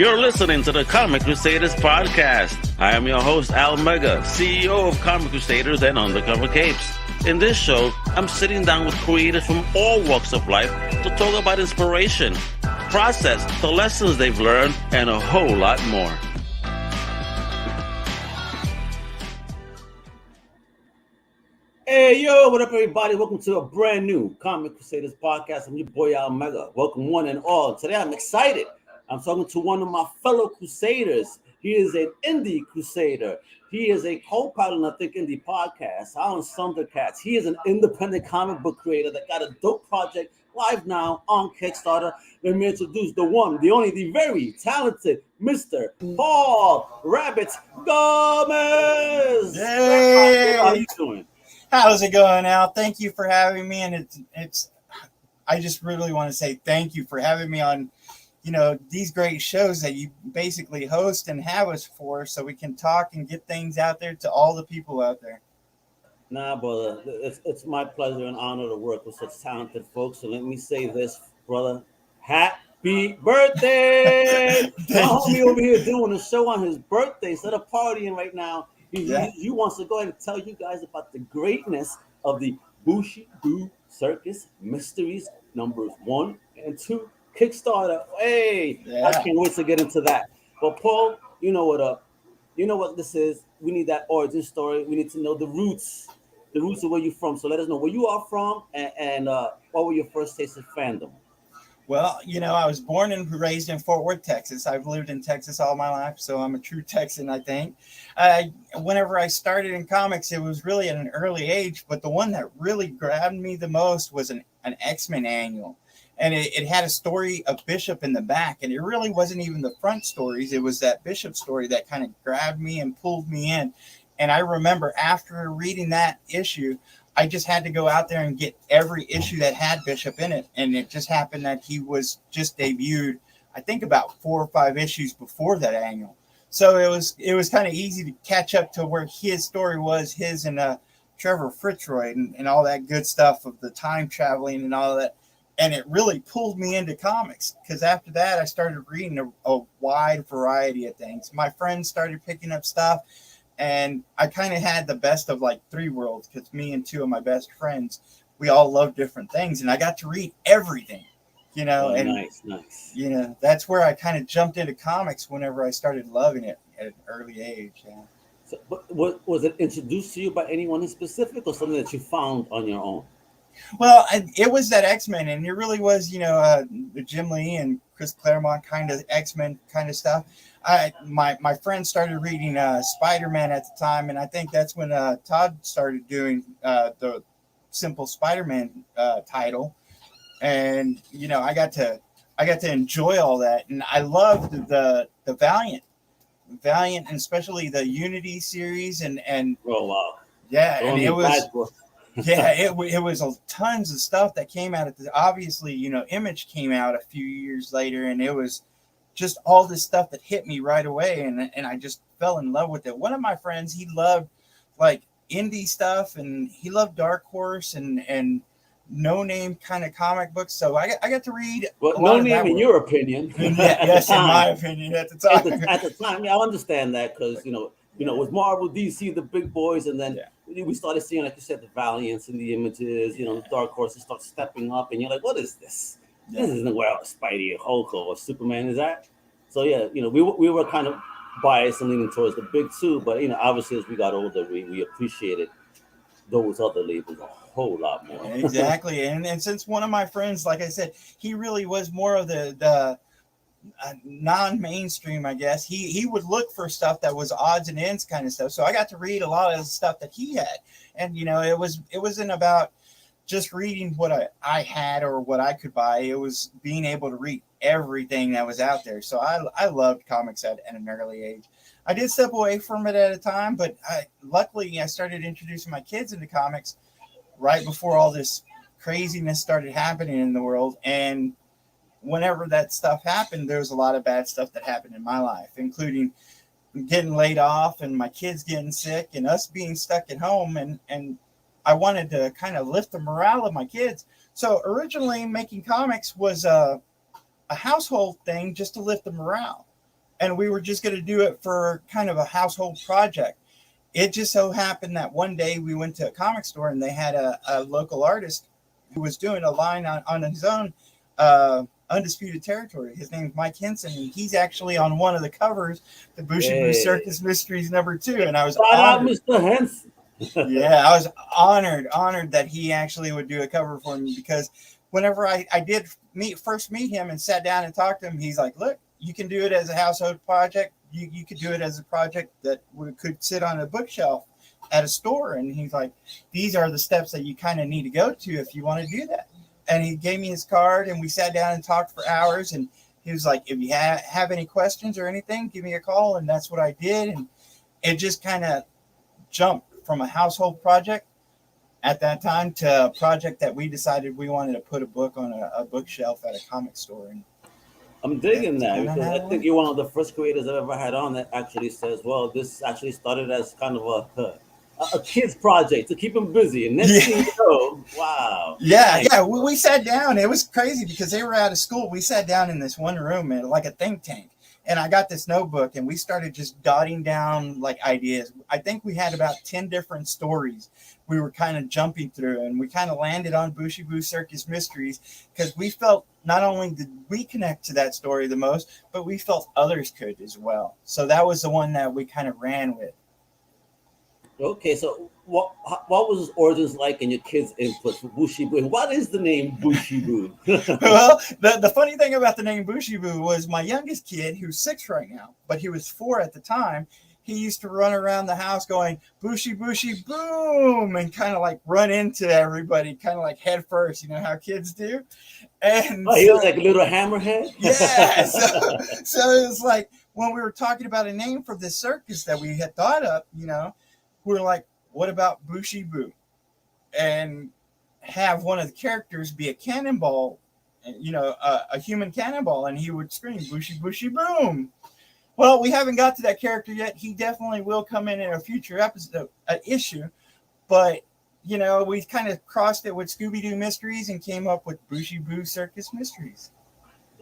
You're listening to the Comic Crusaders Podcast. I am your host, Al Mega, CEO of Comic Crusaders and Undercover Capes. In this show, I'm sitting down with creators from all walks of life to talk about inspiration, process, the lessons they've learned, and a whole lot more. Hey, yo, what up, everybody? Welcome to a brand new Comic Crusaders Podcast. I'm your boy, Al Mega. Welcome, one and all. Today, I'm excited. I'm talking to one of my fellow Crusaders. He is an indie Crusader. He is a co-pilot on Think Indie Podcast. I'm Sunderkatz. He is an independent comic book creator that got a dope project live now on Kickstarter. Let me introduce the one, the only, the very talented Mr. Paul Rabbit Gomez. Hey, how you doing? How's it going, Al? Thank you for having me, and it's. I just really want to say thank you for having me on, these great shows that you basically host and have us for, so we can talk and get things out there to all the people out there. Nah, brother, it's my pleasure and honor to work with such talented folks. So let me say this, brother: happy birthday! My homie over here doing a show on his birthday instead of partying right now. He wants to go ahead and tell you guys about the greatness of the Booshie Boo Circus Mysteries numbers 1 and 2 Kickstarter. Hey, yeah. I can't wait to get into that. But Paul, you know what up? You know what this is. We need that origin story. We need to know the roots of where you're from. So let us know where you are from and what were your first tastes of fandom? Well, I was born and raised in Fort Worth, Texas. I've lived in Texas all my life, so I'm a true Texan, I think. Whenever I started in comics, it was really at an early age, but the one that really grabbed me the most was an X-Men annual. And it had a story of Bishop in the back, and it really wasn't even the front stories. It was that Bishop story that kind of grabbed me and pulled me in. And I remember after reading that issue, I just had to go out there and get every issue that had Bishop in it. And it just happened that he was just debuted, I think, about 4 or 5 issues before that annual. So it was kind of easy to catch up to where his story was, his and Trevor Fitzroy and all that good stuff of the time traveling and all that. And it really pulled me into comics because after that, I started reading a wide variety of things. My friends started picking up stuff. And I kind of had the best of like 3 worlds because me and 2 of my best friends, we all love different things. And I got to read everything, Oh, and nice. That's where I kind of jumped into comics whenever I started loving it at an early age. Yeah. So, but was it introduced to you by anyone in specific or something that you found on your own? Well, it was that X-Men, and it really was, the Jim Lee and Chris Claremont kind of X-Men kind of stuff. My friend started reading Spider-Man at the time, and I think that's when Todd started doing the simple Spider-Man title, and I got to enjoy all that, and I loved the Valiant, and especially the Unity series, and oh wow, yeah, and it was. Yeah, it was tons of stuff that came out. Obviously, Image came out a few years later, and it was just all this stuff that hit me right away, and I just fell in love with it. One of my friends, he loved like indie stuff, and he loved Dark Horse and no-name kind of comic books. So I got to read. Well, no name in your opinion. Yes, in my opinion at the time. At the time, yeah, I understand that because with Marvel, DC, the big boys, and then we started seeing, like you said, the Valiants and the Images, the Dark Horses start stepping up, and you're like, what is this? Yeah. This isn't where Spidey or Hulk or Superman is at. So yeah, we were kind of biased and leaning towards the big 2, but obviously as we got older, we appreciated those other labels a whole lot more. Exactly, and since one of my friends, like I said, he really was more of the non-mainstream, I guess. He would look for stuff that was odds and ends kind of stuff. So I got to read a lot of the stuff that he had, and it wasn't about just reading what I had or what I could buy. It was being able to read everything that was out there. So I loved comics at an early age. I did step away from it at a time, but luckily I started introducing my kids into comics right before all this craziness started happening in the world. And whenever that stuff happened, there was a lot of bad stuff that happened in my life, including getting laid off and my kids getting sick and us being stuck at home. And I wanted to kind of lift the morale of my kids. So originally making comics was a household thing just to lift the morale. and we were just going to do it for kind of a household project. It just so happened that one day we went to a comic store and they had a local artist who was doing a line on his own, Undisputed Territory. His name's Mike Henson, and he's actually on one of the covers, the Booshie Boo Circus Mysteries #2. And I was shout out Mr. Henson. Yeah, I was honored that he actually would do a cover for me, because whenever I did first meet him and sat down and talked to him, he's like, look, you can do it as a household project. You could do it as a project that could sit on a bookshelf at a store. And he's like, these are the steps that you kind of need to go to if you want to do that. And he gave me his card, and we sat down and talked for hours. And he was like, if you have any questions or anything, give me a call. And that's what I did. And it just kind of jumped from a household project at that time to a project that we decided we wanted to put a book on a bookshelf at a comic store. And I'm digging that, because I think you're one of the first creators I've ever had on that actually says, well, this actually started as kind of a kid's project to keep them busy. And next thing you know, wow. Yeah. We sat down. It was crazy because they were out of school. We sat down in this one room like a think tank. And I got this notebook, and we started just dotting down like ideas. I think we had about 10 different stories we were kind of jumping through, and we kind of landed on Booshie Boo Circus Mysteries because we felt not only did we connect to that story the most, but we felt others could as well. So that was the one that we kind of ran with. Okay, so what was his origins like and your kids' input for Booshie Boo? And what is the name Booshie Boo? Well, the funny thing about the name Booshie Boo was my youngest kid, who's 6 right now, but he was 4 at the time. He used to run around the house going, Booshie, Booshie, boom, and kind of like run into everybody, kind of like head first, you know how kids do. And he was like a little hammerhead? Yeah, so it was like when we were talking about a name for this circus that we had thought up, you know, we were like, what about Booshie Boo? And have one of the characters be a cannonball, you know, a human cannonball, and he would scream, Booshie, Booshie, boom. Well, we haven't got to that character yet. He definitely will come in a future episode, issue. But, you know, we kind of crossed it with Scooby-Doo Mysteries and came up with Booshie Boo Circus Mysteries.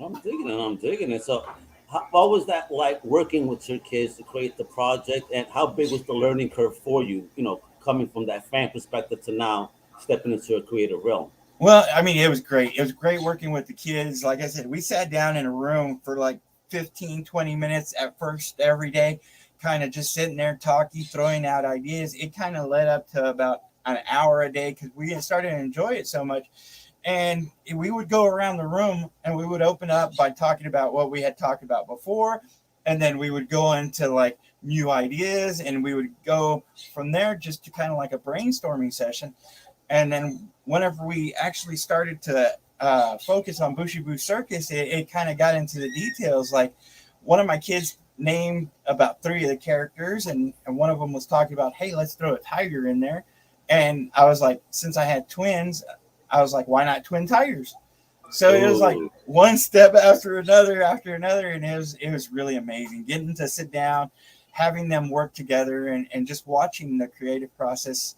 I'm digging it. So what was that like working with your kids to create the project, and how big was the learning curve for you, you know, coming from that fan perspective to now stepping into a creative realm? Well, I mean, it was great. It was great working with the kids. Like I said, we sat down in a room for like 15, 20 minutes at first every day, kind of just sitting there talking, throwing out ideas. It kind of led up to about an hour a day because we started to enjoy it so much. And we would go around the room and we would open up by talking about what we had talked about before. And then we would go into like new ideas, and we would go from there just to kind of like a brainstorming session. And then whenever we actually started to focus on Booshie Boo Circus, it kind of got into the details. Like one of my kids named about 3 of the characters, and one of them was talking about, hey, let's throw a tiger in there. And I was like, since I had twins, I was like, why not twin tigers? So it was like one step after another, and it was really amazing getting to sit down, having them work together, and just watching the creative process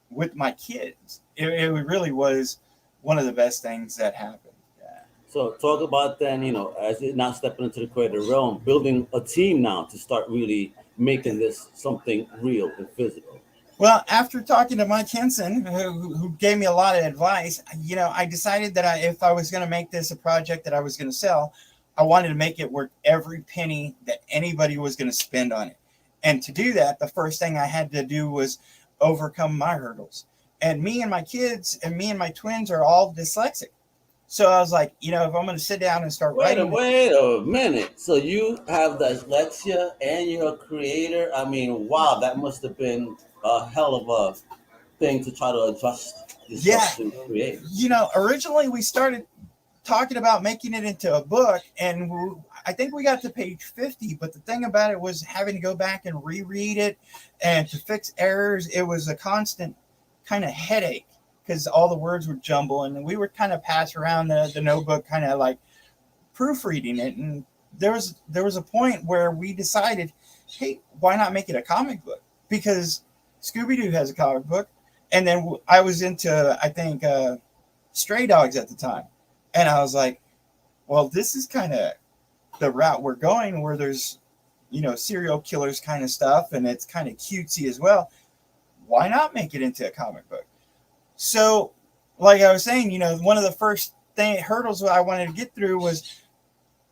with my kids. It really was one of the best things that happened. Yeah. So talk about then, you know, as you're now stepping into the creative realm, building a team now to start really making this something real and physical. Well, after talking to Mike Henson, who gave me a lot of advice, you know, I decided that if I was going to make this a project that I was going to sell, I wanted to make it worth every penny that anybody was going to spend on it. And to do that, the first thing I had to do was overcome my hurdles. And me and my kids and me and my twins are all dyslexic. So I was like, you know, if I'm going to sit down and start writing. Wait a minute. So you have dyslexia and you're a creator. I mean, wow, that must have been a hell of a thing to try to adjust yourself to create. You know, originally we started talking about making it into a book, and I think we got to page 50, but the thing about it was having to go back and reread it and to fix errors. It was a constant kind of headache because all the words would jumble, and we would kind of pass around the notebook, kind of like proofreading it. And there was a point where we decided, hey, why not make it a comic book? Because Scooby-Doo has a comic book. And then I was into, I think, Stray Dogs at the time. And I was like, well, this is kind of the route we're going, where there's, you know, serial killers kind of stuff, and it's kind of cutesy as well, why not make it into a comic book? So, like I was saying, you know, one of the first hurdles that I wanted to get through was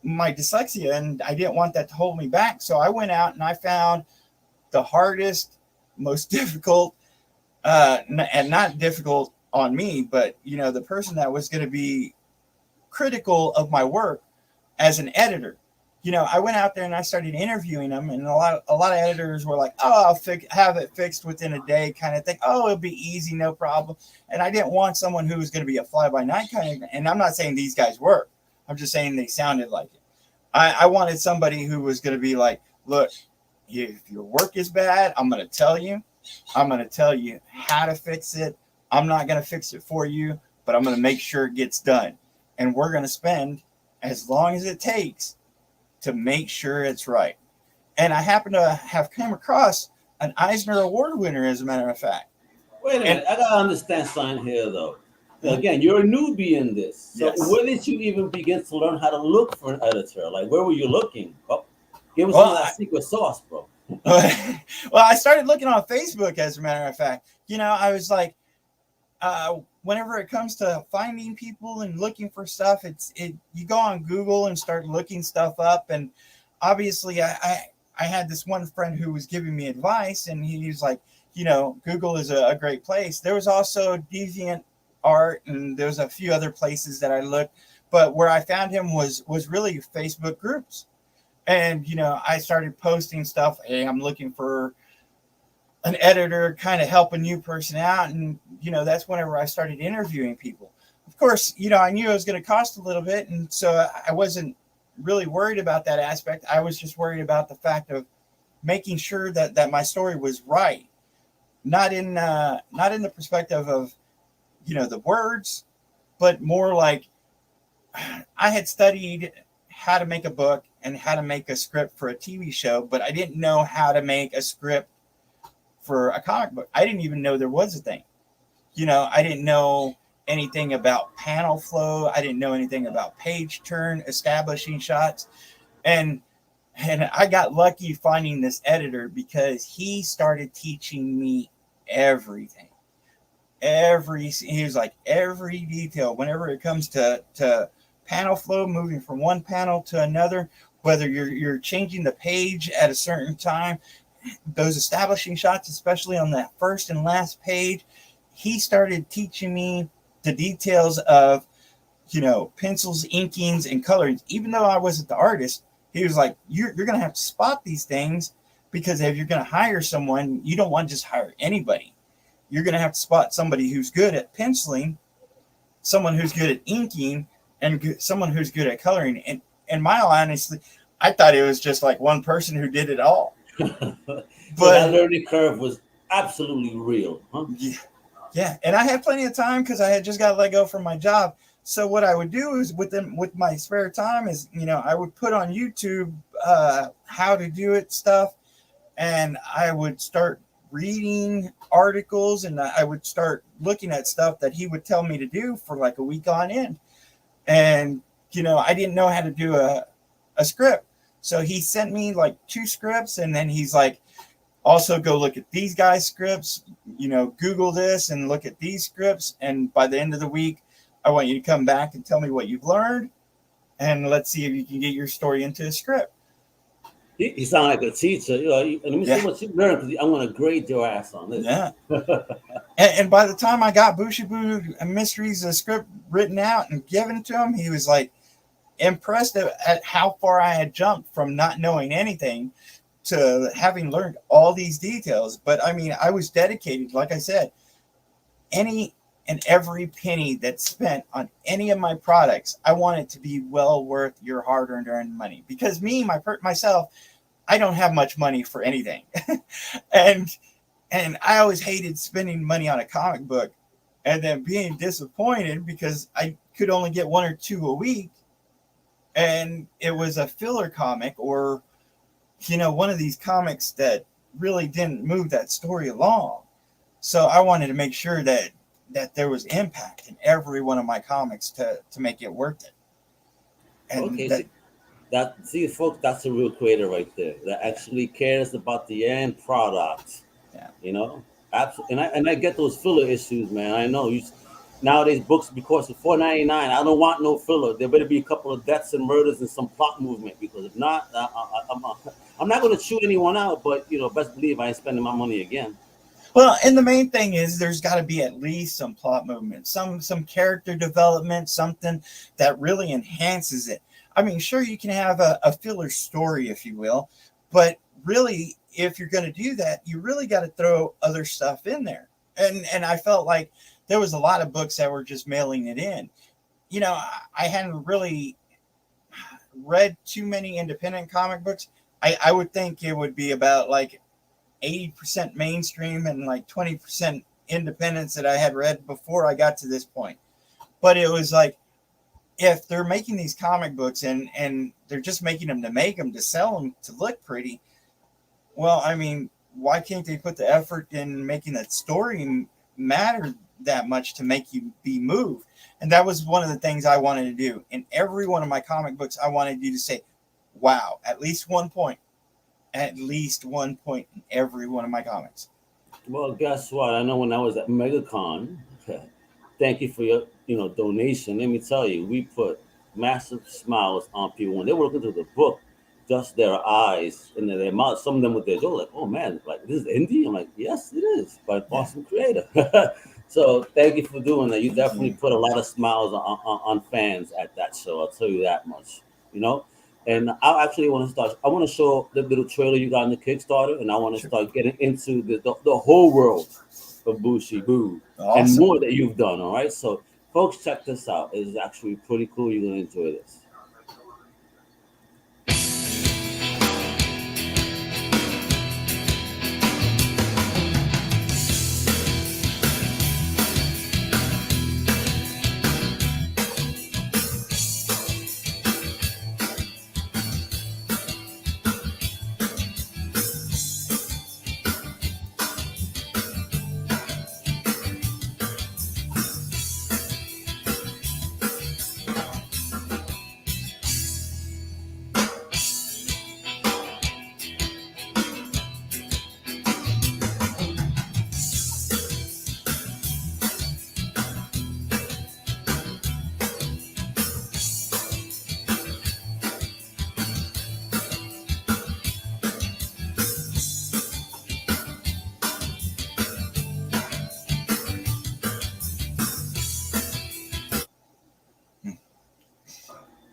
my dyslexia, and I didn't want that to hold me back. So I went out and I found the hardest, most difficult, and not difficult on me, but, you know, the person that was going to be critical of my work as an editor. You know, I went out there and I started interviewing them, and a lot of editors were like, "Oh, I'll have it fixed within a day," kind of thing. "Oh, it'll be easy, no problem." And I didn't want someone who was going to be a fly-by-night kind of. And I'm not saying these guys were. I'm just saying they sounded like it. I wanted somebody who was going to be like, "Look, if your work is bad, I'm going to tell you. I'm going to tell you how to fix it. I'm not going to fix it for you, but I'm going to make sure it gets done. And we're going to spend as long as it takes to make sure it's right." And I happen to have come across an Eisner Award winner, as a matter of fact. Wait a minute, I gotta understand something here, though. Again, you're a newbie in this. So Yes. where did you even begin to learn how to look for an editor? Like, where were you looking? Oh, give us some of that secret sauce, bro. Well, I started looking on Facebook, as a matter of fact. You know, I was like, whenever it comes to finding people and looking for stuff, you go on Google and start looking stuff up. And obviously I had this one friend who was giving me advice, and he was like, you know, Google is a great place. There was also Deviant Art, and there's a few other places that I looked, but where I found him was really Facebook groups. And, you know, I started posting stuff. Hey, I'm looking for an editor, kind of help a new person out. And, you know, that's whenever I started interviewing people. Of course, you know, I knew it was going to cost a little bit. And so I wasn't really worried about that aspect. I was just worried about the fact of making sure that my story was right. Not in the perspective of, you know, the words, but more like I had studied how to make a book and how to make a script for a TV show, but I didn't know how to make a script for a comic book. I didn't even know there was a thing. You know, I didn't know anything about panel flow. I didn't know anything about page turn, establishing shots. And I got lucky finding this editor because he started teaching me everything. He was like, every detail, whenever it comes to panel flow, moving from one panel to another, whether you're changing the page at a certain time, those establishing shots, especially on that first and last page, he started teaching me the details of, you know, pencils, inkings, and colorings. Even though I wasn't the artist, he was like, you're going to have to spot these things, because if you're going to hire someone, you don't want to just hire anybody. You're going to have to spot somebody who's good at penciling, someone who's good at inking, and someone who's good at coloring. And my honestly, I thought it was just like one person who did it all. But that learning curve was absolutely real, huh? Yeah. And I had plenty of time because I had just got let go from my job. So what I would do is with my spare time is, you know, I would put on YouTube how to do it stuff, and I would start reading articles, and I would start looking at stuff that he would tell me to do for like a week on end. And, you know, I didn't know how to do a script. So he sent me like 2 scripts, and then he's like, also go look at these guys' scripts, you know, Google this and look at these scripts. And by the end of the week, I want you to come back and tell me what you've learned, and let's see if you can get your story into a script. He sounded like a teacher. You know, let me see what you learned, because I'm going to grade your ass on this. Yeah. and by the time I got Booshie Boo Mysteries, the script written out and given to him, he was like impressed at how far I had jumped from not knowing anything to having learned all these details. But I mean, I was dedicated. Like I said, any and every penny that's spent on any of my products, I want it to be well worth your hard-earned money. Because myself, I don't have much money for anything. and I always hated spending money on a comic book and then being disappointed because I could only get 1 or 2 a week. And it was a filler comic, or, you know, one of these comics that really didn't move that story along. So I wanted to make sure that there was impact in every one of my comics to make it worth it. And okay, Folks, that's a real creator right there that actually cares about the end product. Yeah. You know, absolutely. And I get those filler issues, man. I know nowadays books because of $4.99. I don't want no filler. There better be a couple of deaths and murders and some plot movement, because if not, I'm not going to chew anyone out. But best believe I ain't spending my money again. Well, and the main thing is there's got to be at least some plot movement, some character development, something that really enhances it. I mean, sure, you can have a filler story, if you will, but really, if you're going to do that, you really got to throw other stuff in there. And I felt like there was a lot of books that were just mailing it in. I hadn't really read too many independent comic books. I would think it would be about like 80% mainstream and like 20% independents that I had read before I got to this point. But it was like, if they're making these comic books and they're just making them to sell them, to look pretty, well, I mean, why can't they put the effort in making that story matter that much to make you be moved? And that was one of the things I wanted to do. In every one of my comic books, I wanted you to say, wow, at least one point in every one of my comics. Well, guess what? I know when I was at MegaCon, thank you for your donation. Let me tell you, we put massive smiles on people when they were looking through the book. Just their eyes and their mouth. Some of them with their jaw, like, oh man, like this is indie. I'm like, yes, it is, by an awesome creator. So thank you for doing that. You definitely put a lot of smiles on fans at that show. I'll tell you that much. And I actually want to start. I want to show the little trailer you got on the Kickstarter, and I want to start getting into the whole world of Booshie Boo and more that you've done. All right, so folks, check this out. It's actually pretty cool. You're gonna enjoy this.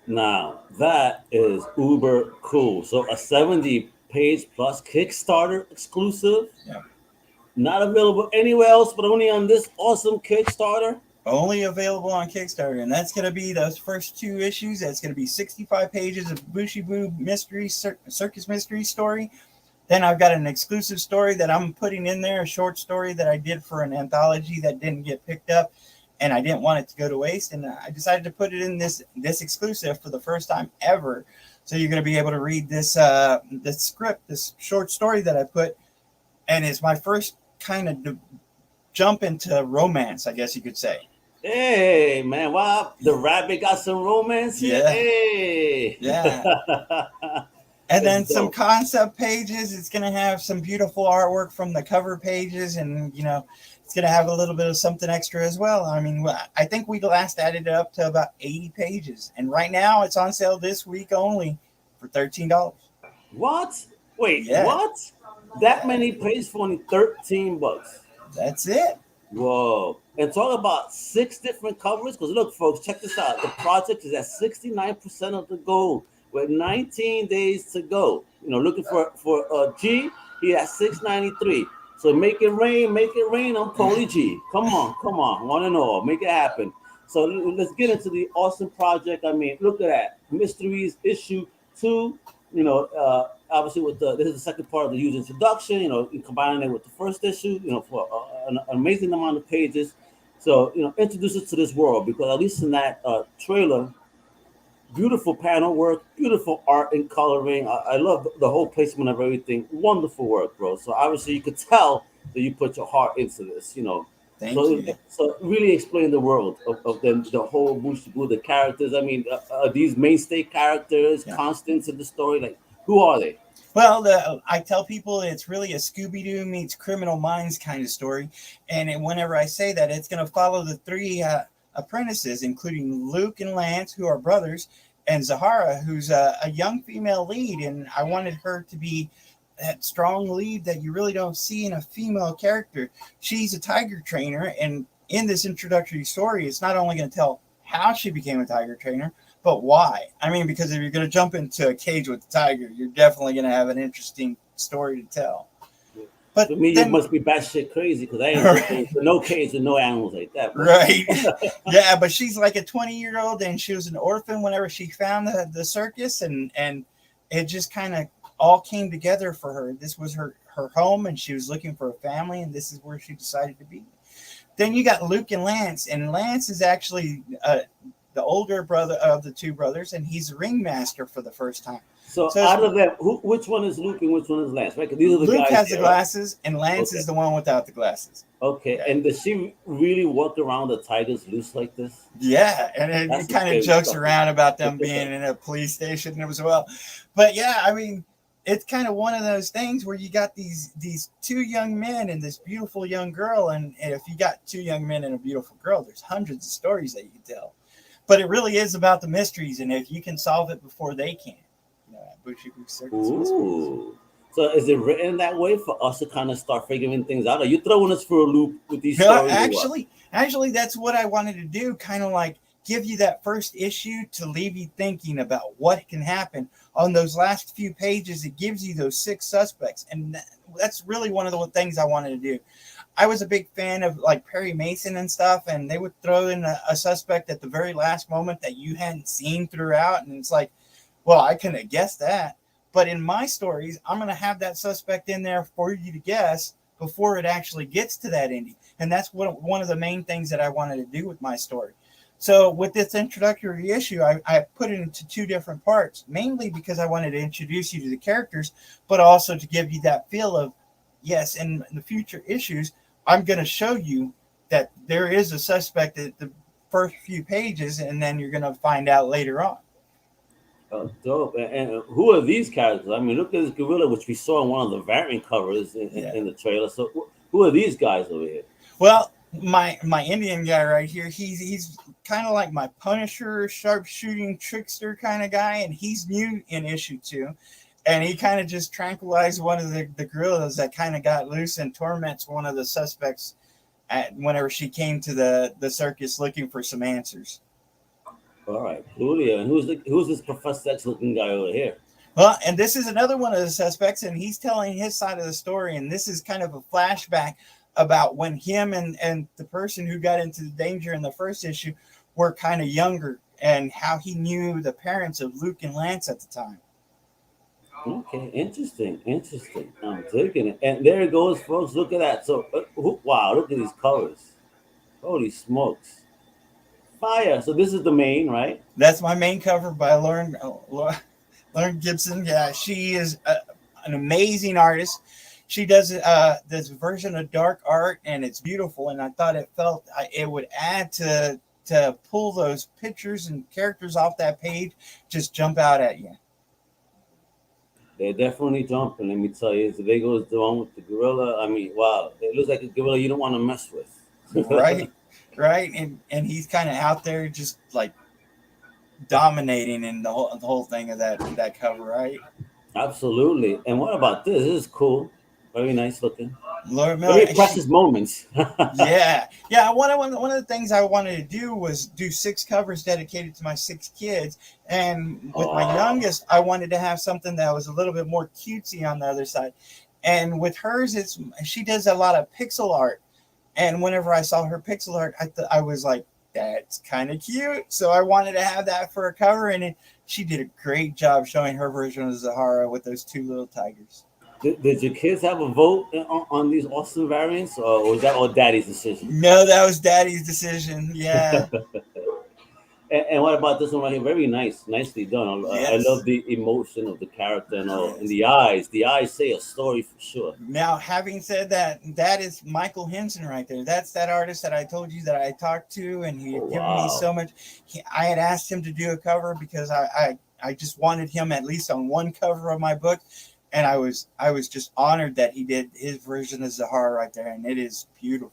Now, that is uber cool. So a 70-page plus Kickstarter exclusive. Yeah. Not available anywhere else, but only on this awesome Kickstarter. Only available on Kickstarter. And that's going to be those first 2 issues. That's going to be 65 pages of Booshie Boo Circus Mysteries story. Then I've got an exclusive story that I'm putting in there, a short story that I did for an anthology that didn't get picked up. And I didn't want it to go to waste, and I decided to put it in this exclusive for the first time ever. So you're going to be able to read this script, this short story that I put, and it's my first kind of jump into romance, I guess you could say. Hey, man, wow, the rabbit got some romance here. Yeah. Hey. Yeah. And then some concept pages. It's going to have some beautiful artwork from the cover pages, and it's going to have a little bit of something extra as well. I mean, I think we last added it up to about 80 pages. And right now it's on sale this week only for $13. What? Wait, yeah. What? That many pages for only $13? That's it. Whoa. And talk about 6 different covers. Because look, folks, check this out. The project is at 69% of the goal with 19 days to go. Looking for G, he has 693. So make it rain on Poli G. Come on, one and all, make it happen. So let's get into the awesome project. I mean, look at that, Mysteries issue 2. Obviously this is the second part of the user introduction. Combining it with the first issue. For an amazing amount of pages. So introduce us to this world, because at least in that trailer, beautiful panel work, beautiful art and coloring. I love the whole placement of everything. Wonderful work, bro. So obviously you could tell that you put your heart into this. Thank you. So really explain the world of the whole Booshie Boo, the characters. I mean, are these mainstay characters, constants in the story? Like, who are they? Well, I tell people it's really a Scooby-Doo meets Criminal Minds kind of story. And whenever I say that, it's going to follow the three apprentices, including Luke and Lance, who are brothers, and Zahara, who's a young female lead. And I wanted her to be that strong lead that you really don't see in a female character. She's a tiger trainer, and in this introductory story, it's not only going to tell how she became a tiger trainer, but why. I mean, because if you're going to jump into a cage with a tiger, you're definitely going to have an interesting story to tell. But to me, you must be batshit crazy, because I ain't no cage with no animals like that. Bro. Right. Yeah, but she's like a 20-year-old, and she was an orphan whenever she found the circus, and it just kind of all came together for her. This was her home, and she was looking for a family, and this is where she decided to be. Then you got Luke and Lance is actually the older brother of the two brothers, and he's a ringmaster for the first time. So out of them, which one is Luke and which one is Lance? Right? These are the Luke guys has the glasses, and Lance is the one without the glasses. Okay, and does she really walk around the tigers loose like this? Yeah, and it kind of jokes around about them being in a police station as well. But yeah, I mean, it's kind of one of those things where you got these two young men and this beautiful young girl, and if you got two young men and a beautiful girl, there's hundreds of stories that you can tell. But it really is about the mysteries, and if you can solve it before they can. Booshie Boo Circus Mysteries. So is it written that way for us to kind of start figuring things out? Are you throwing us for a loop with these stories? Actually, that's what I wanted to do, kind of like give you that first issue to leave you thinking about what can happen. On those last few pages, it gives you those 6 suspects, and that's really one of the things I wanted to do. I was a big fan of like Perry Mason and stuff, and they would throw in a suspect at the very last moment that you hadn't seen throughout, and it's like, well, I couldn't have guessed that. But in my stories, I'm going to have that suspect in there for you to guess before it actually gets to that ending. And that's one of the main things that I wanted to do with my story. So with this introductory issue, I put it into 2 different parts, mainly because I wanted to introduce you to the characters, but also to give you that feel of, yes, in the future issues, I'm going to show you that there is a suspect at the first few pages, and then you're going to find out later on. Oh, dope. And who are these characters? I mean, look at this gorilla, which we saw in one of the variant covers in the trailer. So who are these guys over here? Well, my Indian guy right here, he's kind of like my Punisher, sharpshooting trickster kind of guy, and he's new in issue 2. And he kind of just tranquilized one of the gorillas that kind of got loose and torments one of the suspects whenever she came to the circus looking for some answers. All right, Julio. And who's this Professor X looking guy over here? Well, and this is another one of the suspects, and he's telling his side of the story, and this is kind of a flashback about when him and the person who got into the danger in the first issue were kind of younger, and how he knew the parents of Luke and Lance at the time. Okay, interesting. I'm taking it. And there it goes, folks. Look at that. So, wow, look at these colors. Holy smokes. Fire. So this is the main, right? That's my main cover by Lauren Gibson. Yeah, she is an amazing artist. She does this version of dark art, and it's beautiful. And I thought it would add to pull those pictures and characters off that page, just jump out at you. They're definitely jumping. Let me tell you. So there goes the one with the gorilla. I mean, wow, it looks like a gorilla you don't want to mess with. Right, and he's kind of out there just like dominating in the whole thing of that cover, right? Absolutely. And what about this? This is cool. Very nice looking. Lord Miller, very precious moments. yeah. One of the things I wanted to do was do 6 covers dedicated to my 6 kids, and with my youngest, I wanted to have something that was a little bit more cutesy on the other side. And with hers, she does a lot of pixel art. And whenever I saw her pixel art, I was like, that's kind of cute. So I wanted to have that for a cover. And she did a great job showing her version of Zahara with those 2 little tigers. Did your kids have a vote on these awesome variants? Or was that all Daddy's decision? No, that was Daddy's decision. Yeah. And what about this one right here? Very nice, nicely done. I Yes. love the emotion of the character and all, and the eyes. The eyes say a story for sure. Now, having said that, that is Michael Henson right there. That's that artist that I told you that I talked to, and he had given me so much. I had asked him to do a cover because I just wanted him at least on one cover of my book, and I was just honored that he did his version of Zahara right there, and it is beautiful.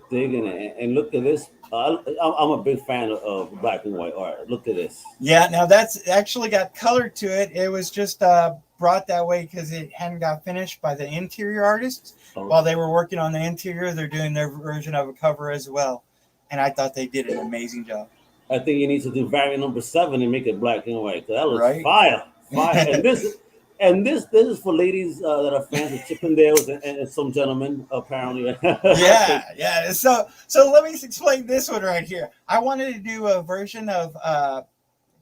Digging it, and look at this. I'm a big fan of black and white art. Look at this. Yeah, now that's actually got color to it. It was just brought that way because it hadn't got finished by the interior artists. While they were working on the interior, they're doing their version of a cover as well. And I thought they did an amazing job. I think you need to do variant number 7 and make it black and white. That looks fire. And this is for ladies that are fans of Chippendales and some gentlemen, apparently. yeah. So let me explain this one right here. I wanted to do a version of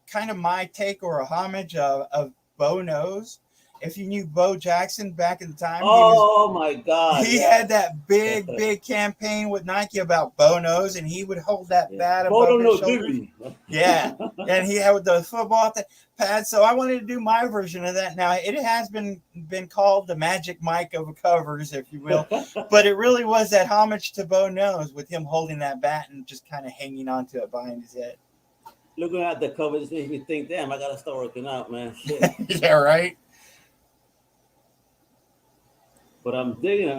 kind of my take or a homage of Bo Knows. If you knew Bo Jackson back in the time, my God, he had that big campaign with Nike about Bo Knows, and he would hold that bat above his shoulder. Yeah, and he had the football pad. So I wanted to do my version of that. Now it has been called the Magic Mike of covers, if you will, but it really was that homage to Bo Knows with him holding that bat and just kind of hanging onto it behind his head. Looking at the cover just makes me think, damn, I gotta start working out, man. Shit. Yeah, right. But I'm digging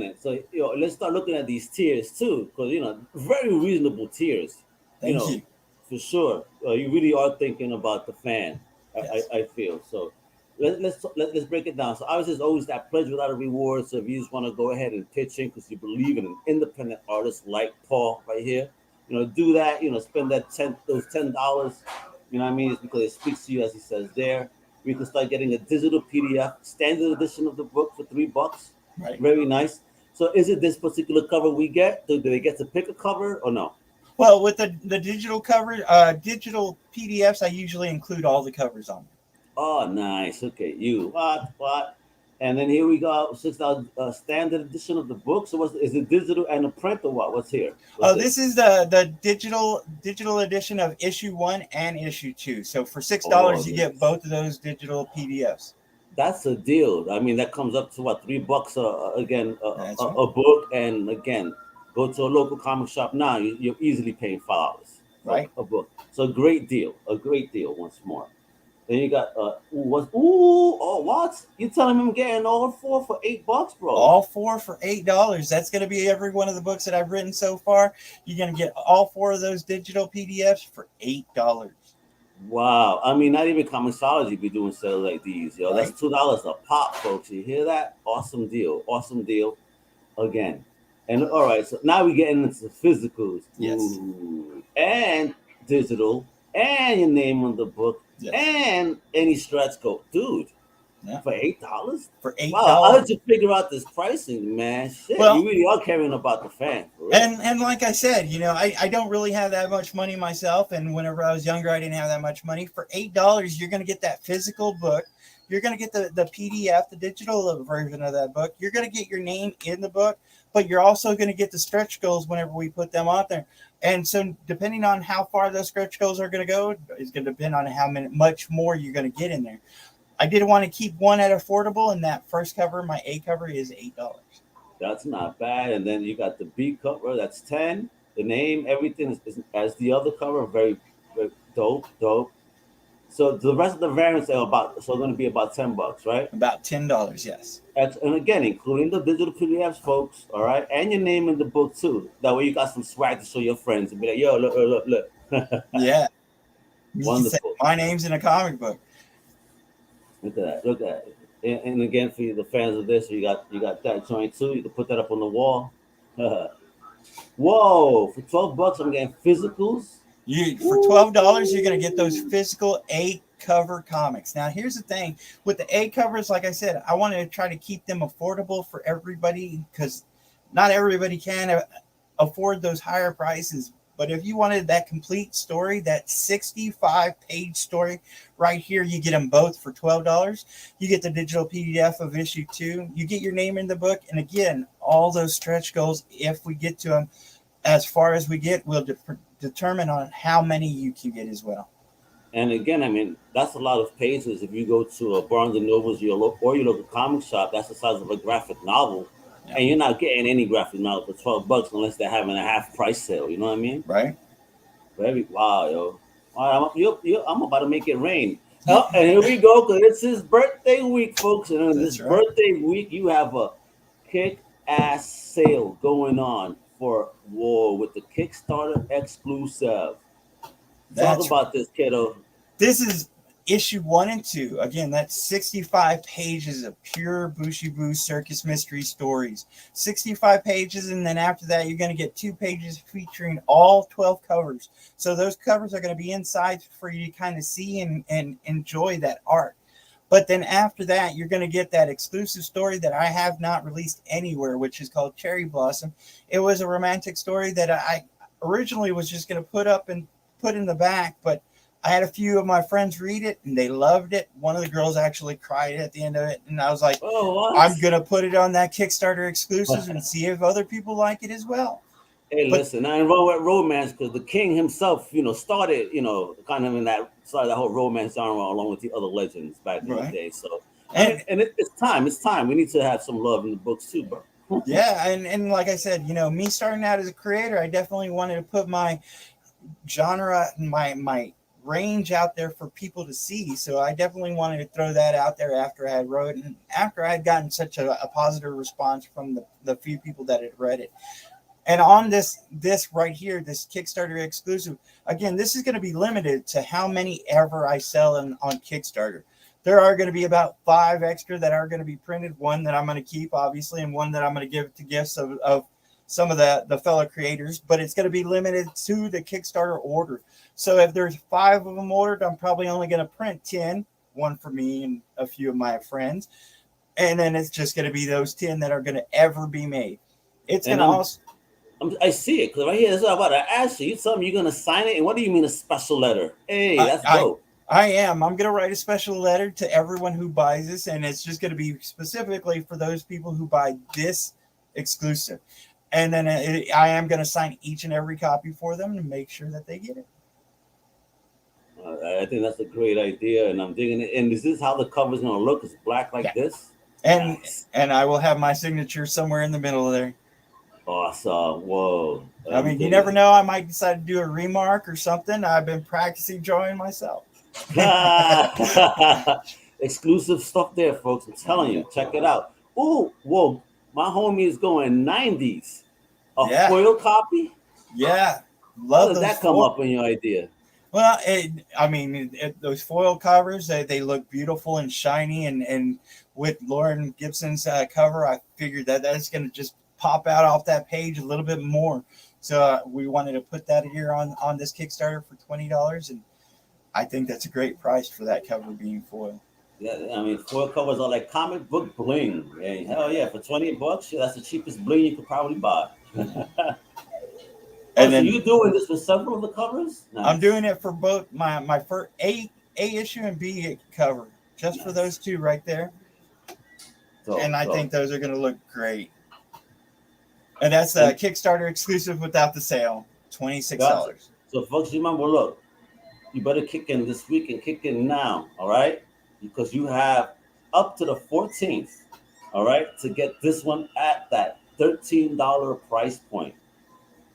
it. So let's start looking at these tiers too, because very reasonable tiers. Thank you. For sure. You really are thinking about the fan. Yes. I feel so. Let's break it down. So obviously, there's always that pledge without a reward. So if you just want to go ahead and pitch in because you believe in an independent artist like Paul right here, do that. Spend those $10. You know what I mean? It's because it speaks to you, as he says there. We can start getting a digital PDF, standard edition of the book for $3. Right. Very nice. So is it this particular cover we get? Do they get to pick a cover or no? Well, with the digital cover, digital PDFs, I usually include all the covers on them. Oh, nice. Okay, what? And then here we go, $6 standard edition of the book. So is it digital and a print or what? What's here? This is the digital edition of issue 1 and issue 2. So for $6, you get both of those digital PDFs. That's a deal. I mean, that comes up to what, $3 again, a book. And again, go to a local comic shop now. You're easily paying $5 right? A book. So a great deal once more. Then you got what? You telling me I'm getting all 4 for $8, bro? All 4 for $8. That's going to be every one of the books that I've written so far. You're going to get all 4 of those digital PDFs for $8. Wow. I mean, not even Comixology be doing sales like these, yo. Right. That's $2 a pop, folks. You hear that? Awesome deal again. And all right, so now we're getting into the physicals. Yes. Ooh. And digital, and your name on the book. Yes. And any stretch code, dude. Yeah. For $8? For $8. Wow, how did you figure out this pricing, man? Shit, you really are caring about the fan. And like I said, I don't really have that much money myself. And whenever I was younger, I didn't have that much money. For $8, you're going to get that physical book. You're going to get the PDF, the digital version of that book. You're going to get your name in the book, but you're also going to get the stretch goals whenever we put them out there. And so depending on how far those stretch goals are going to go, is going to depend on how much more you're going to get in there. I did want to keep one at affordable, and that first cover, my A cover, is $8. That's not bad. And then you got the B cover, that's $10. The name, everything is as the other cover, very, very dope. So the rest of the variants are going to be about $10, right? About $10, yes. And again, including the digital PDFs, folks. All right, and your name in the book too. That way, you got some swag to show your friends and be like, "Yo, look." Yeah, wonderful. My name's in a comic book. Look at that. And again, for the fans of this, you got that joint too. You can put that up on the wall. Whoa! For $12, I'm getting physicals. For $12, you're going to get those physical A cover comics. Now, here's the thing. With the A covers, like I said, I wanted to try to keep them affordable for everybody because not everybody can afford those higher prices. But if you wanted that complete story, that 65-page story right here, you get them both for $12. You get the digital PDF of issue 2. You get your name in the book. And again, all those stretch goals, if we get to them, as far as we get, we'll determine on how many you can get as well. And again, I mean, that's a lot of pages. If you go to a Barnes and Nobles, your local comic shop, that's the size of a graphic novel. Yeah. And you're not getting any graphic novel for $12 unless they're having a half price sale. You know what I mean? Right. Wow, yo. All right, I'm about to make it rain. Oh, and here we go, because it's his birthday week, folks. And on this birthday week, you have a kick-ass sale going on for War with the Kickstarter Exclusive. Talk about this, kiddo. This is issue 1 and 2. Again, that's 65 pages of pure Booshie Boo Circus Mystery stories. 65 pages, and then after that, you're going to get 2 pages featuring all 12 covers. So those covers are going to be inside for you to kind of see and enjoy that art. But then after that, you're going to get that exclusive story that I have not released anywhere, which is called Cherry Blossom. It was a romantic story that I originally was just going to put up and put in the back, but I had a few of my friends read it and they loved it. One of the girls actually cried at the end of it, and I was like, I'm gonna put it on that Kickstarter exclusive and see if other people like it as well. Hey, listen, I ain't wrong with romance, because the king himself, started, kind of started that whole romance genre along with the other legends back in the day. So, and it's time. We need to have some love in the books too, bro. Yeah, and like I said, me starting out as a creator, I definitely wanted to put my genre and my range out there for people to see. So I definitely wanted to throw that out there after I had wrote it, and after I had gotten such a positive response from the few people that had read it. And on this right here, this Kickstarter exclusive, again, this is going to be limited to how many ever I sell on Kickstarter. There are going to be about 5 extra that are going to be printed, one that I'm going to keep, obviously, and one that I'm going to give to gifts of some of the fellow creators, but it's going to be limited to the Kickstarter order. So if there's 5 of them ordered, I'm probably only going to print 10, one for me and a few of my friends. And then it's just going to be those 10 that are going to ever be made. It's going to also... I see it, because right here, that's what I'm about to ask you. You tell me you're going to sign it, and what do you mean a special letter? Hey, that's dope. I am. I'm going to write a special letter to everyone who buys this, and it's just going to be specifically for those people who buy this exclusive. And then I am going to sign each and every copy for them and make sure that they get it. I think that's a great idea, and I'm digging it. And is this how the cover's going to look? It's black like this? And nice. And I will have my signature somewhere in the middle there. Awesome. Whoa. I mean, you never know. I might decide to do a remark or something. I've been practicing drawing myself. Exclusive stuff there, folks. I'm telling you. Check it out. Oh, whoa. My homie is going 90s. A foil copy? Yeah. How did that come up in your idea? Well, those foil covers, they look beautiful and shiny. And with Lauren Gibson's cover, I figured that's going to just pop out off that page a little bit more. So we wanted to put that here on this Kickstarter for $20. And I think that's a great price for that cover being foil. Yeah, I mean, foil covers are like comic book bling. And hell yeah, for $20, that's the cheapest bling you could probably buy. And then so you doing this for several of the covers? Nice. I'm doing it for both my first A issue and B cover, just for those 2 right there. And I think those are going to look great. And that's a Kickstarter exclusive without the sale, $26. Gotcha. So folks, remember, look, you better kick in this week and kick in now, all right? Because you have up to the 14th, all right, to get this one at that $13 price point.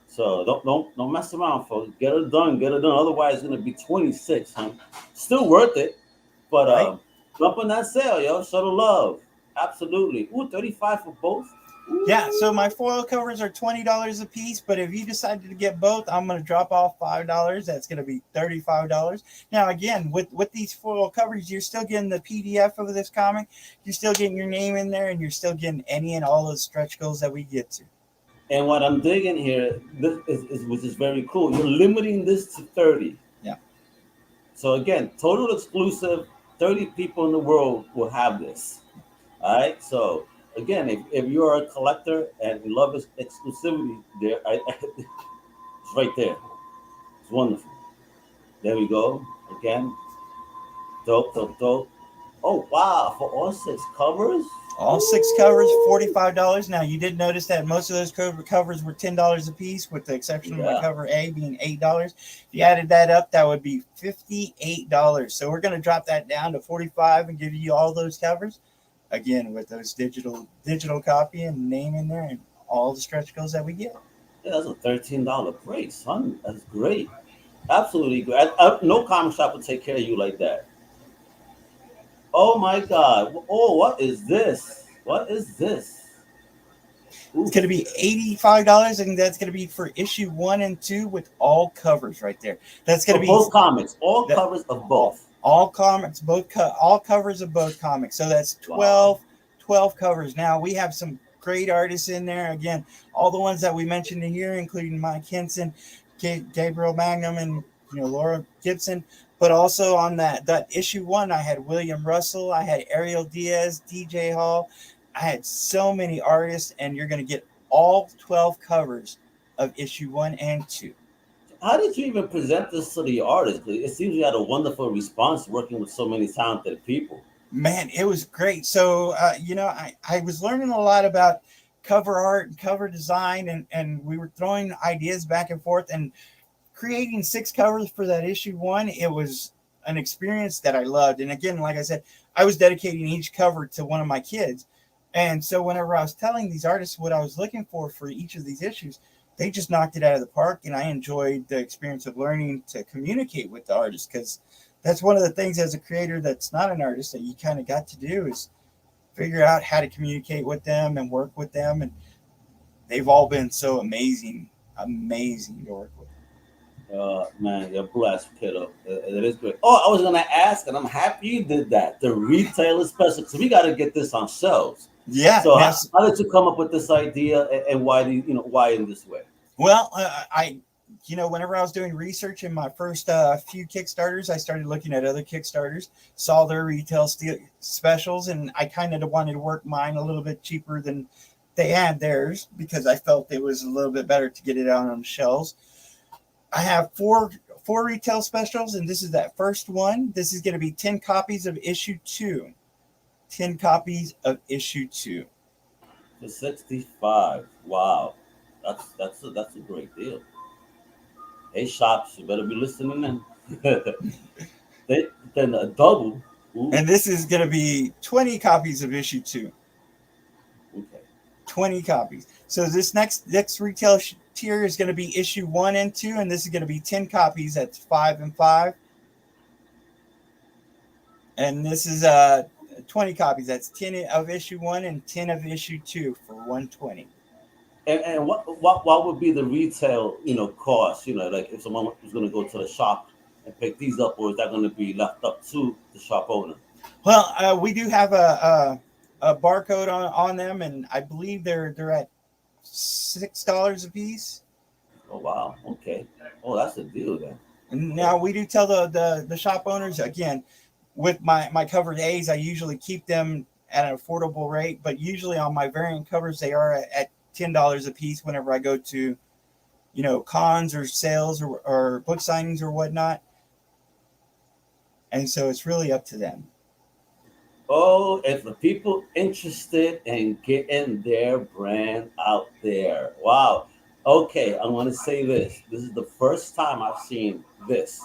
So don't mess around, folks. Get it done. Otherwise, it's gonna be $26, huh? Still worth it, but jump on that sale, yo. Show the love. Absolutely. Ooh, $35 for both. Ooh. Yeah, so my foil covers are $20 a piece, but if you decided to get both, I'm going to drop off $5. That's going to be $35. Now, again, with these foil covers, you're still getting the PDF of this comic. You're still getting your name in there, and you're still getting any and all of the stretch goals that we get to. And what I'm digging here, which is very cool, you're limiting this to 30. Yeah. So, again, total exclusive, 30 people in the world will have this. All right, so... Again, if you're a collector and you love exclusivity, it's right there. It's wonderful. There we go. Again, dope. Oh wow! For all 6 covers. All 6 covers, $45. Now, you did notice that most of those covers were $10 a piece, with the exception of my cover A being $8. If you added that up, that would be $58. So we're going to drop that down to $45 and give you all those covers. Again, with those digital copy and name in there and all the stretch goals that we get. Yeah, that's a $13 price, son. That's great. Absolutely great. No comic shop would take care of you like that. Oh my God! Oh, what is this? What is this? Ooh. It's going to be $85, and that's going to be for issue 1 and 2 with all covers right there. That's going to be both comics, all covers of both. All comics, all covers of both comics. So that's 12 covers. Now we have some great artists in there. Again, all the ones that we mentioned here, including Mike Henson, Gabriel Magnum, and Laura Gibson. But also on that issue 1, I had William Russell, I had Ariel Diaz, DJ Hall. I had so many artists, and you're going to get all 12 covers of issue 1 and 2. How did you even present this to the artists? It seems you had a wonderful response working with so many talented people. Man, it was great. So, I was learning a lot about cover art and cover design, and we were throwing ideas back and forth, and creating 6 covers for that issue 1, it was an experience that I loved. And again, like I said, I was dedicating each cover to one of my kids. And so whenever I was telling these artists what I was looking for each of these issues, they just knocked it out of the park. And I enjoyed the experience of learning to communicate with the artists, because that's one of the things as a creator that's not an artist that you kind of got to do, is figure out how to communicate with them and work with them. And they've all been so amazing to work with. Man, you're blessed, kiddo. It is great. Oh, I was gonna ask, and I'm happy you did that. The retailer special, so we got to get this on shelves. Yeah. So how did you come up with this idea, and why in this way? Well, whenever I was doing research in my first few Kickstarters, I started looking at other Kickstarters, saw their retail specials, and I kind of wanted to work mine a little bit cheaper than they had theirs, because I felt it was a little bit better to get it out on the shelves. I have four retail specials, and this is that first one. This is going to be 10 copies of issue 2. 10 copies of issue 2. For $65. Wow. That's a great deal. Hey, shops, you better be listening in. Then a double. Ooh. And this is going to be 20 copies of issue 2. Okay. 20 copies. So this next retail tier is going to be issue 1 and 2, and this is going to be 10 copies. That's 5 and 5. And this is 20 copies. That's 10 of issue 1 and 10 of issue 2 for $120. And what would be the retail cost? Like if someone was going to go to the shop and pick these up, or is that going to be left up to the shop owner? Well, we do have a barcode on them, and I believe they're at $6 a piece. Oh wow! Okay. Oh, that's a deal then. And now we do tell the shop owners, again, with my covered A's, I usually keep them at an affordable rate, but usually on my variant covers, they are at $10 a piece whenever I go to, cons or sales or book signings or whatnot. And so it's really up to them. Oh, and for people interested in getting their brand out there. Wow. Okay, I want to say this. This is the first time I've seen this.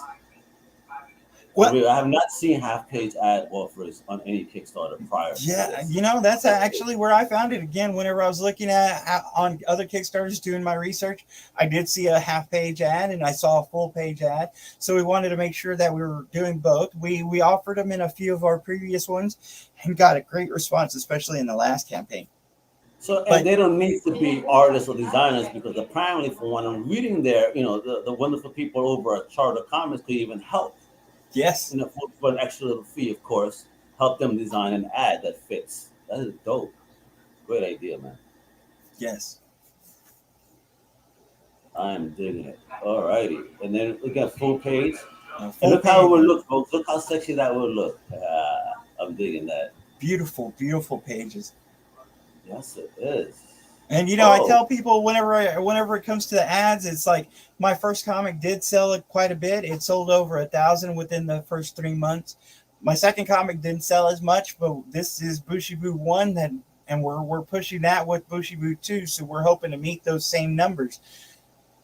Well, I have not seen half-page ad offers on any Kickstarter prior. Yeah, that's actually where I found it. Again, whenever I was looking at on other Kickstarters doing my research, I did see a half-page ad and I saw a full-page ad. So we wanted to make sure that we were doing both. We offered them in a few of our previous ones and got a great response, especially in the last campaign. So and they don't need to be artists or designers, because apparently from what I'm reading there, the wonderful people over at Charter Comics could even help. Yes. For an extra little fee, of course, help them design an ad that fits. That is dope. Great idea, man. Yes. I'm digging it. All righty. And then we got full page. And look how it will look, folks. Look how sexy that will look. I'm digging that. Beautiful, beautiful pages. Yes, it is. And I tell people whenever it comes to the ads, it's like my first comic did sell it quite a bit. It sold over 1,000 within the first 3 months. My second comic didn't sell as much, but this is Booshie Boo 1, and we're pushing that with Booshie Boo 2, so we're hoping to meet those same numbers.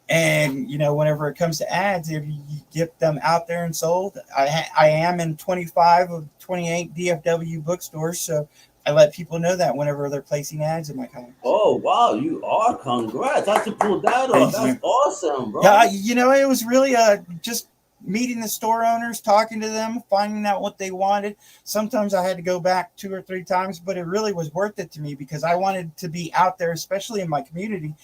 And, you know, whenever it comes to ads, if you get them out there and sold, I am in 25 of 28 DFW bookstores, so I let people know that whenever they're placing ads in my comics. Oh, wow, you are. Congrats. I should pull that off. That's awesome, bro. Yeah, you know, it was really just meeting the store owners, talking to them, finding out what they wanted. Sometimes I had to go back 2 or 3 times, but it really was worth it to me because I wanted to be out there, especially in my community,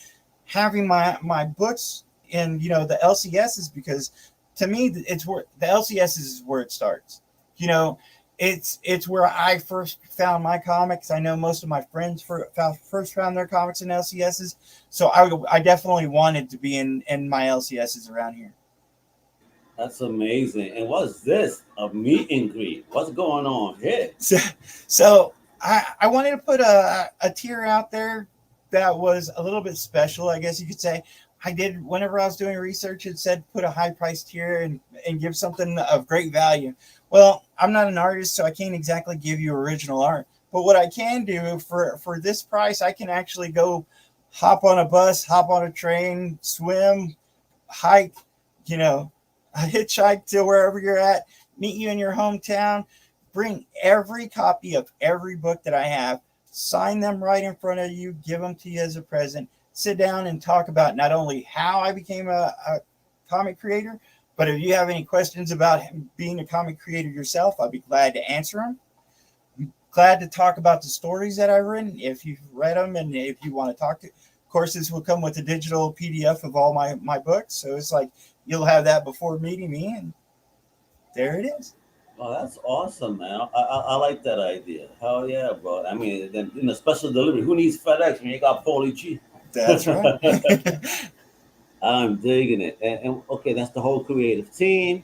having my books in, you know, the LCSs, because to me, it's where the LCSs is where it starts. You know, it's where I first found my comics. I know most of my friends first found their comics in LCSs. So I definitely wanted to be in my LCSs around here. That's amazing. And what's this? A meet and greet? What's going on here? So I wanted to put a tier out there that was a little bit special, I guess you could say. I did, whenever I was doing research, it said put a high price tier and give something of great value. Well, I'm not an artist, so I can't exactly give you original art. But what I can do for this price, I can actually go hop on a bus, hop on a train, swim, hike, you know, hitchhike to wherever you're at, meet you in your hometown, bring every copy of every book that I have, sign them right in front of you, give them to you as a present, sit down and talk about not only how I became a comic creator, but if you have any questions about being a comic creator yourself, I'd be glad to answer them. I'm glad to talk about the stories that I've written, if you've read them and if you want to talk to. Of course, this will come with a digital PDF of all my books, so it's like you'll have that before meeting me, and there it is. Oh, that's awesome, man. I like that idea. Hell yeah, bro. I mean, then in a special delivery, who needs FedEx when you got Paulie G? That's right. I'm digging it. And okay, that's the whole creative team.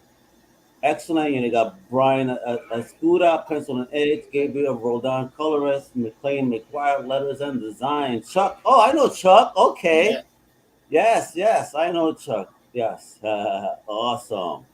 Excellent. You got Brian Escuda, pencil and edge, Gabriel Roldan, colorist, McLean McGuire, letters and design. Chuck. Oh, I know Chuck. Okay. Yeah. Yes, I know Chuck. Yes. Awesome.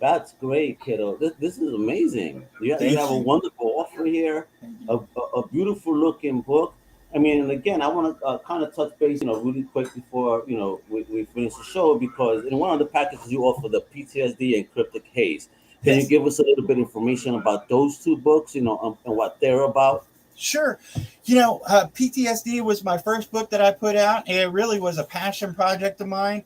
That's great, kiddo. This is amazing. You have a wonderful offer here, a beautiful looking book. I mean, and again, I want to kind of touch base, really quick before, we finish the show, because in one of the packages you offer the Ptsd and Cryptic Haze. Can you give us a little bit of information about those 2 books, and what they're about? Sure. Ptsd was my first book that I put out, and it really was a passion project of mine.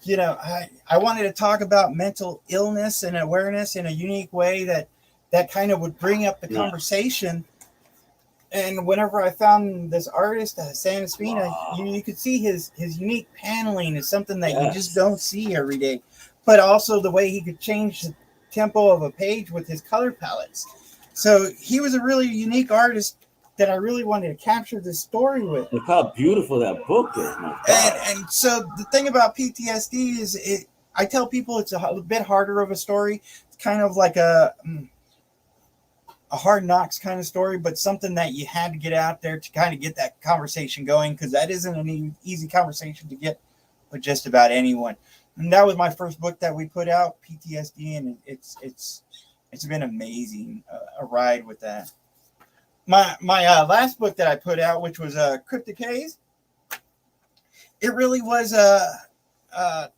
I wanted to talk about mental illness and awareness in a unique way that kind of would bring up the conversation. And whenever I found this artist, Sam Espina, you could see his unique paneling is something that you just don't see every day. But also the way he could change the tempo of a page with his color palettes. So he was a really unique artist that I really wanted to capture this story with. Look how beautiful that book is. And so the thing about PTSD is I tell people it's a bit harder of a story. It's kind of like a Hard Knocks kind of story, but something that you had to get out there to kind of get that conversation going, because that isn't an easy conversation to get with just about anyone. And that was my first book that we put out, PTSD, and it's been amazing, a ride with that. My last book that I put out, which was Cryptic Haze, it really was a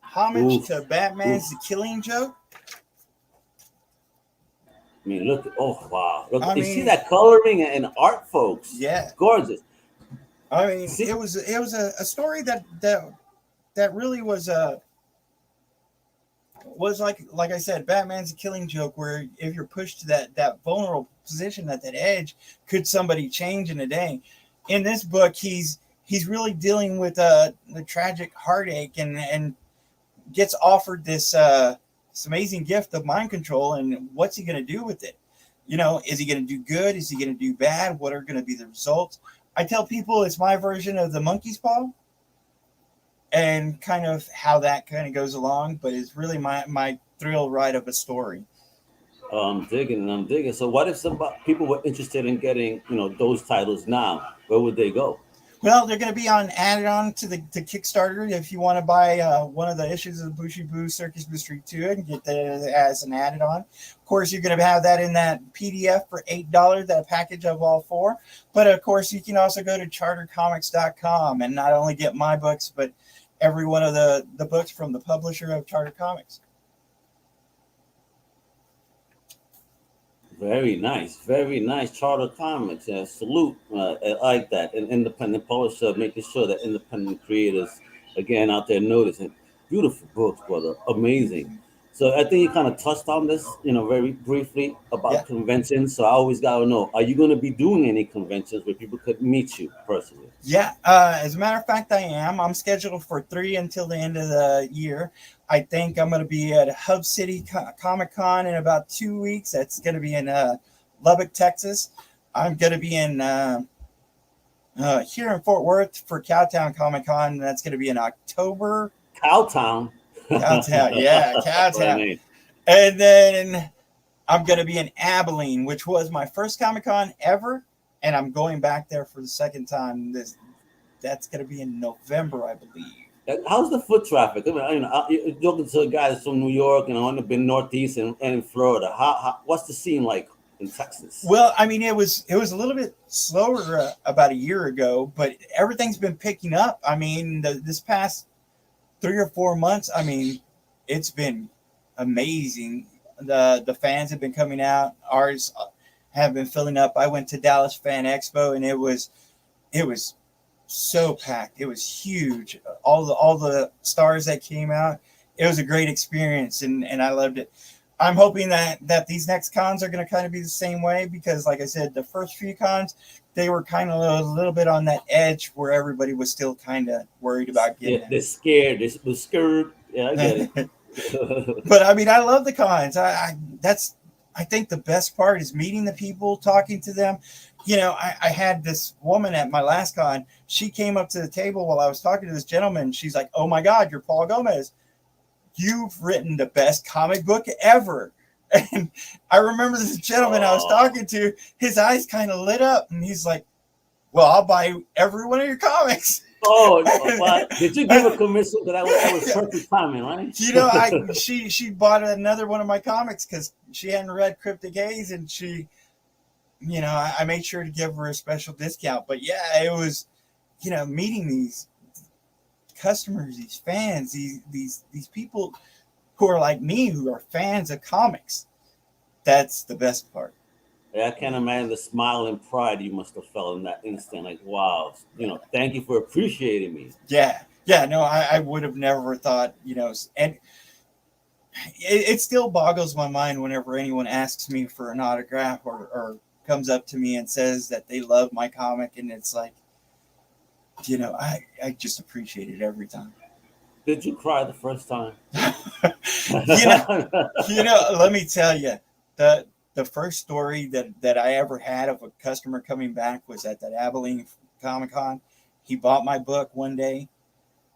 homage to Batman's The Killing Joke. I mean, look! Oh, wow! Look, you see that coloring and art, folks? Yeah, it's gorgeous. I mean, it was a story that really was like I said, Batman's a killing joke. Where if you're pushed to that vulnerable position at that edge, could somebody change in a day? In this book, he's really dealing with the tragic heartache and gets offered this amazing gift of mind control, and what's he going to do with it? Is he going to do good? Is he going to do bad? What are going to be the results? I tell people it's my version of the monkey's paw, and kind of how that kind of goes along, but it's really my thrill ride of a story. I'm digging. So what if some people were interested in getting, those titles now? Where would they go? Well, they're going to be added on to the Kickstarter. If you want to buy one of the issues of Booshie Boo Circus Mystery 2 and get that as an added on. Of course, you're going to have that in that PDF for $8, that package of all four. But of course, you can also go to chartercomics.com and not only get my books, but every one of the books from the publisher of Charter Comics. Very nice, very nice. Charter Comics, salute. I like that. An independent publisher, making sure that independent creators, again, out there noticing. Beautiful books, brother. Amazing. So I think you kind of touched on this, very briefly about conventions. So I always got to know, are you going to be doing any conventions where people could meet you personally? Yeah, as a matter of fact, I am. I'm scheduled for 3 until the end of the year. I think I'm going to be at Hub City Comic Con in about 2 weeks. That's going to be in Lubbock, Texas. I'm going to be in here in Fort Worth for Cowtown Comic Con. That's going to be in October. Cowtown. Cowtown, yeah, Cowtown. And then I'm going to be in Abilene, which was my first Comic Con ever. And I'm going back there for the second time. That's going to be in November, I believe. How's the foot traffic? I mean, you're talking to guys from New York and I've been Northeast and in Florida. What's the scene like in Texas? Well, I mean, it was a little bit slower about a year ago, but everything's been picking up. I mean, this past 3 or 4 months, I mean, it's been amazing. The fans have been coming out. Ours have been filling up. I went to Dallas Fan Expo and it was so packed. It was huge. All the stars that came out. It was a great experience and I loved it. I'm hoping that these next cons are going to kind of be the same way because, like I said, the first few cons, they were kind of a little bit on that edge where everybody was still kind of worried about getting they're scared. They're scared. Yeah, I get it. But I mean, I love the cons. I think the best part is meeting the people, talking to them. I had this woman at my last con. She came up to the table while I was talking to this gentleman. She's like, "Oh my God, you're Paul Gomez. You've written the best comic book ever." And I remember this gentleman I was talking to, his eyes kind of lit up and he's like, "Well, I'll buy every one of your comics." Oh, what? Did you give a commission? Because that was perfect timing, right? She bought another one of my comics because she hadn't read Cryptic Haze, and she, I made sure to give her a special discount. But yeah, it was, meeting these customers, these fans, these people who are like me, who are fans of comics. That's the best part. I can't imagine the smile and pride you must have felt in that instant. Like, wow, thank you for appreciating me. Yeah. No, I would have never thought, and it still boggles my mind whenever anyone asks me for an autograph or comes up to me and says that they love my comic. And it's like, I just appreciate it every time. Did you cry the first time? Let me tell you, the first story that I ever had of a customer coming back was at that Abilene Comic Con. He bought my book one day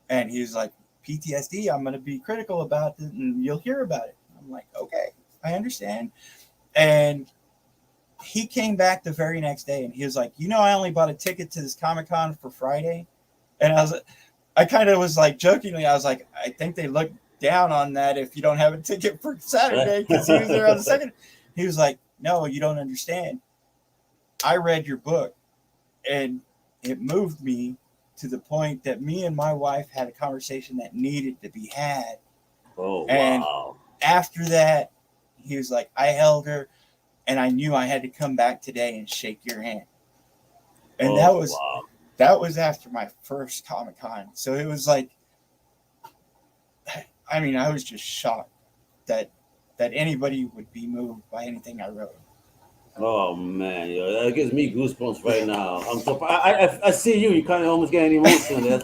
and he was like, "PTSD, I'm going to be critical about it and you'll hear about it." I'm like, "Okay, I understand." And he came back the very next day and he was like, "I only bought a ticket to this Comic Con for Friday." And I kind of was like jokingly, I was like, "I think they look down on that if you don't have a ticket for Saturday," because he was there on the second. He was like, "No, you don't understand. I read your book and it moved me to the point that me and my wife had a conversation that needed to be had." Oh, and wow. After that, he was like, "I held her and I knew I had to come back today and shake your hand." And that was after my first Comic-Con. So it was like, I mean, I was just shocked that anybody would be moved by anything I wrote. Oh man, that gives me goosebumps right now. I'm so I see you. You kind of almost getting emotional.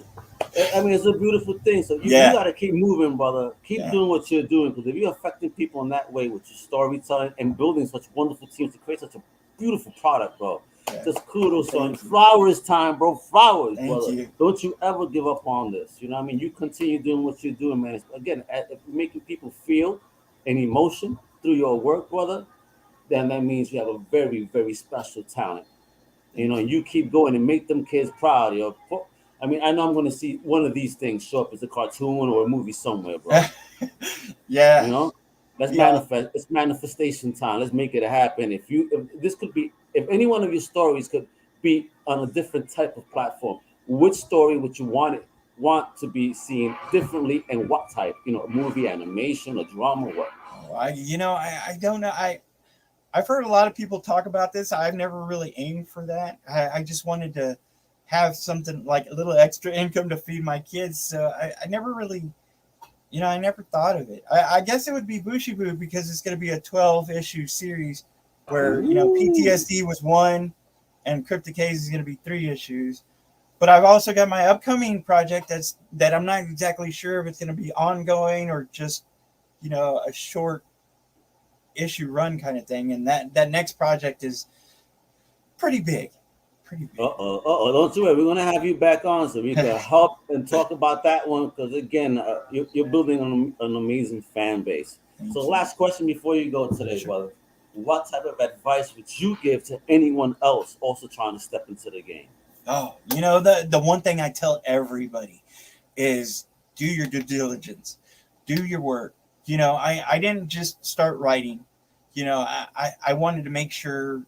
I mean, it's a beautiful thing. So you got to keep moving, brother. Keep doing what you're doing, because if you're affecting people in that way with your storytelling and building such wonderful teams to create such a beautiful product, bro. Yeah. Just kudos on flowers time, bro. Flowers, brother. You. Don't you ever give up on this. You know what I mean? You continue doing what you're doing, man. Again, if you're making people feel an emotion through your work, brother, then that means you have a very, very special talent. You know, and you keep going and make them kids proud. You know, I mean, I know I'm going to see one of these things show up as a cartoon or a movie somewhere, bro. Yeah. You know, let's manifest. It's manifestation time. Let's make it happen. If any one of your stories could be on a different type of platform, which story would you want to be seen differently, and what type? You know, movie, animation, or drama, what? I don't know. I've heard a lot of people talk about this. I've never really aimed for that. I just wanted to have something like a little extra income to feed my kids. So I never really, I never thought of it. I guess it would be Booshie Boo, because it's going to be a 12-issue series where, Ptsd was 1 and Cryptic Haze is going to be 3 issues. But I've also got my upcoming project that I'm not exactly sure if it's going to be ongoing or just, a short issue run kind of thing. And that next project is pretty big. Don't you worry. We're going to have you back on so we can help and talk about that one, because, again, you're building an amazing fan base. So last question before you go today, brother. What type of advice would you give to anyone else also trying to step into the game? Oh, the one thing I tell everybody is do your due diligence. Do your work. I didn't just start writing. I wanted to make sure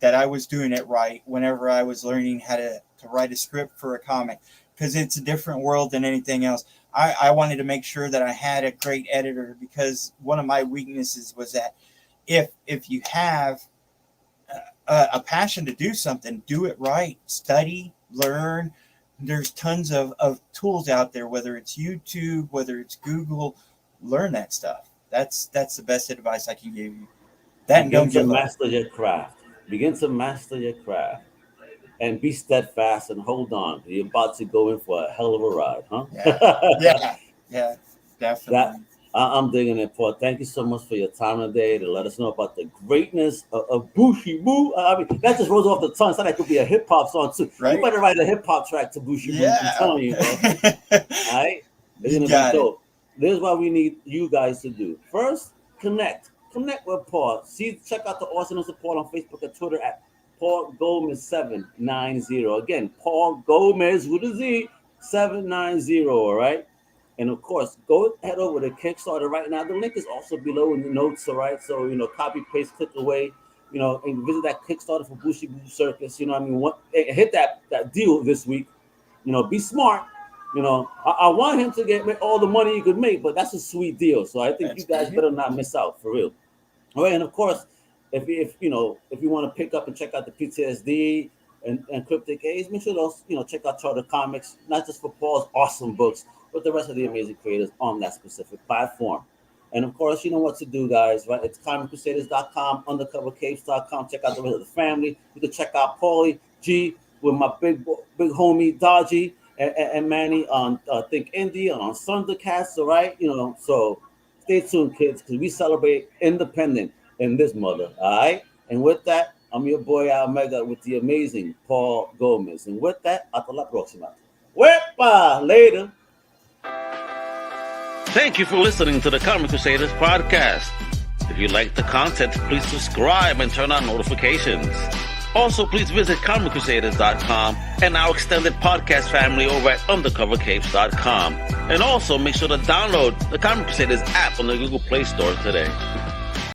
that I was doing it right whenever I was learning how to write a script for a comic, because it's a different world than anything else. I wanted to make sure that I had a great editor, because one of my weaknesses was that if you have a passion to do something, do it right. Study, learn. There's tons of tools out there, whether it's YouTube, whether it's Google. Learn that stuff. That's the best advice I can give you. Begin to master your craft. Begin to master your craft, and be steadfast and hold on. You're about to go in for a hell of a ride, huh? Yeah, definitely. I'm digging it, Paul. Thank you so much for your time today to let us know about the greatness of Booshie Boo. I mean, that just rolls off the tongue. So that could be a hip hop song too. Right? You better write a hip hop track to Booshie Boo. I'm telling you, bro. All right, it's gonna be dope. This is what we need you guys to do. First, connect with Paul. Check out the awesome support on Facebook and Twitter at Paul Gomez 790. Again, Paul Gomez with a Z 790. All right. And of course, go head over to Kickstarter right now. The link is also below in the notes. All right. So, copy, paste, click away, and visit that Kickstarter for Booshie Boo Circus. Hit that deal this week. Be smart. I want him to get all the money he could make, but that's a sweet deal. So I think you guys better not miss out, for real. All right, and of course, if you want to pick up and check out the Ptsd and Cryptic Haze, make sure to check out Charter Comics, not just for Paul's awesome books, but the rest of the amazing creators on that specific platform. And of course, you know what to do, guys, right? It's comiccrusaders.com, undercovercapes.com. Check out the rest of the family. You can check out Paulie G with my big homie Dodgy and Manny on Think Indie and on Sunderkatz, all right? So stay tuned, kids, because we celebrate independent in this mother, all right? And with that, I'm your boy Omega with the amazing Paul Gomez. And with that, hasta la próxima. Wepa! Later. Thank you for listening to the Comic Crusaders Podcast. If you like the content, please subscribe and turn on notifications. Also, please visit comiccrusaders.shop and our extended podcast family over at undercovercapes.com. And also, make sure to download the Comic Crusaders app on the Google Play Store today.